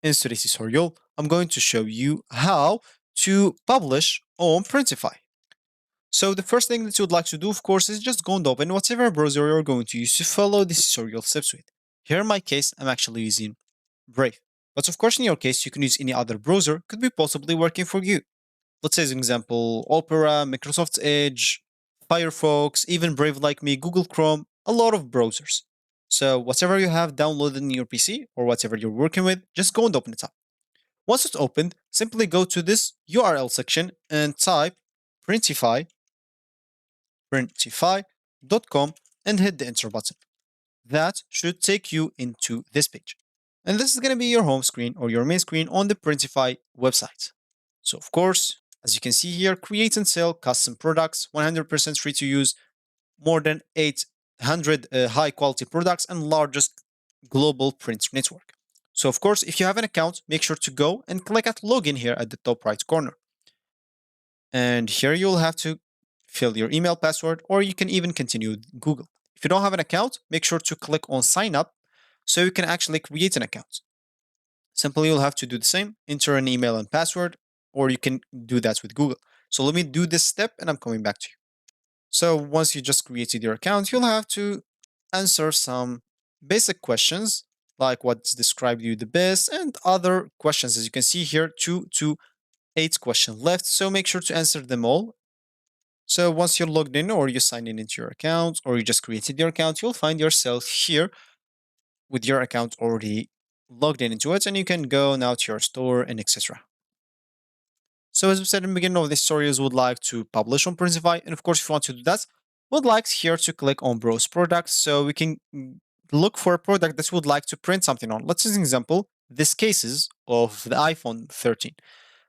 In today's tutorial, I'm going to show you how to publish on Printify. So the first thing that you would like to do, of course, is just go and open whatever browser you're going to use to follow this tutorial steps with. Here in my case, I'm actually using Brave. But of course, in your case, you can use any other browser, could be possibly working for you. Let's say, as an example, Opera, Microsoft Edge, Firefox, even Brave like me, Google Chrome, a lot of browsers. So whatever you have downloaded in your PC or whatever you're working with, just go and open it up. Once it's opened, simply go to this URL section and type printify.com and hit the enter button. That should take you into this page. And this is going to be your home screen or your main screen on the Printify website. So of course, as you can see here, create and sell custom products, 100% free to use, more than 800 high quality products and largest global print network. So of course, if you have an account, make sure to go and click at login here at the top right corner. And here you'll have to fill your email password, or you can even continue with Google. If you don't have an account, make sure to click on sign up so you can actually create an account. Simply, you'll have to do the same, enter an email and password, or you can do that with Google. So let me do this step and I'm coming back to you. So once you just created your account, you'll have to answer some basic questions like what's described you the best and other questions. As you can see here, 8 questions left. So make sure to answer them all. So once you're logged in or you sign in into your account or you just created your account, you'll find yourself here with your account already logged in into it, and you can go now to your store and etc. So as we said in the beginning of this tutorial, would like to publish on Printify, and of course, if you want to do that, would like here to click on Browse Products, so we can look for a product that we would like to print something on. Let's use an example, this cases of the iPhone 13.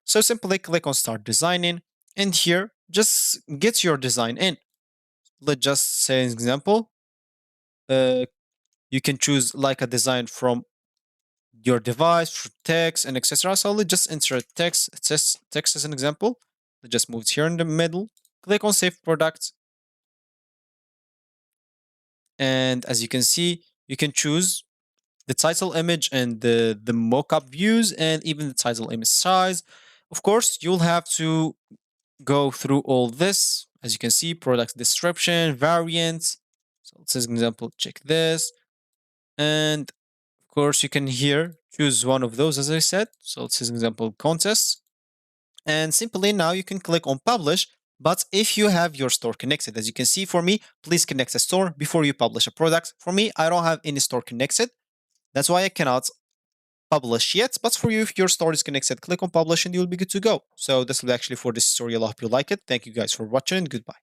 So simply click on Start Designing, and here, just get your design in. Let's just say an example. You can choose like a design from your device, for text, and etc. So let's just insert text. It says text as an example. Let's just move it here in the middle. Click on Save Product. And as you can see, you can choose the title image and the mockup views and even the title image size. Of course, you'll have to go through all this. As you can see, product description, variants. So let's say, as an example, check this. And of course, you can here choose one of those, as I said. So let's say, an example, contests. And simply now you can click on publish. But if you have your store connected, as you can see for me, please connect a store before you publish a product. For me, I don't have any store connected. That's why I cannot publish yet. But for you, if your store is connected, click on publish and you'll be good to go. So this will be actually for this tutorial. I hope you like it. Thank you guys for watching and goodbye.